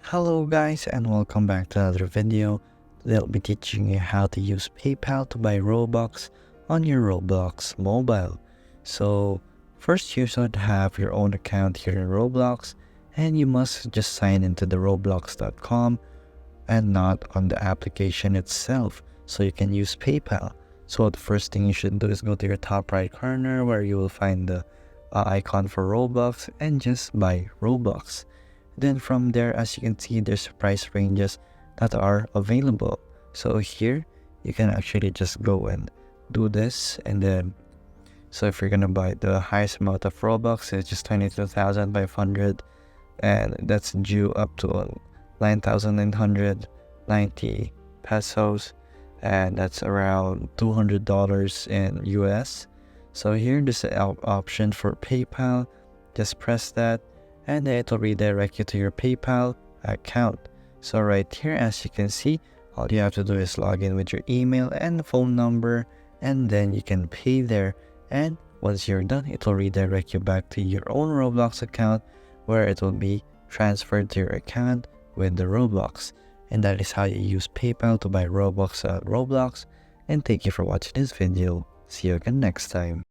Hello guys and welcome back to another video. Today I'll be teaching you how to use PayPal to buy Robux on your Roblox mobile. So first you should have your own account here in Roblox and you must just sign into the roblox.com and not on the application itself so you can use PayPal. So the first thing you should do is go to your top right corner where you will find the icon for Robux and just buy Robux. Then from there, as you can see, there's price ranges that are available. So here you can actually just go and do this, and then so if you're gonna buy the highest amount of Robux, it's just 22,500, and that's due up to 9,990 pesos, and that's around $200 in US. So here there's an option for PayPal. Just press that and it will redirect you to your PayPal account. So right here, as you can see, all you have to do is log in with your email and phone number, and then you can pay there. And once you're done, it will redirect you back to your own Roblox account where it will be transferred to your account with the Roblox. And that is how you use PayPal to buy Robux at Roblox. And thank you for watching this video. See you again next time.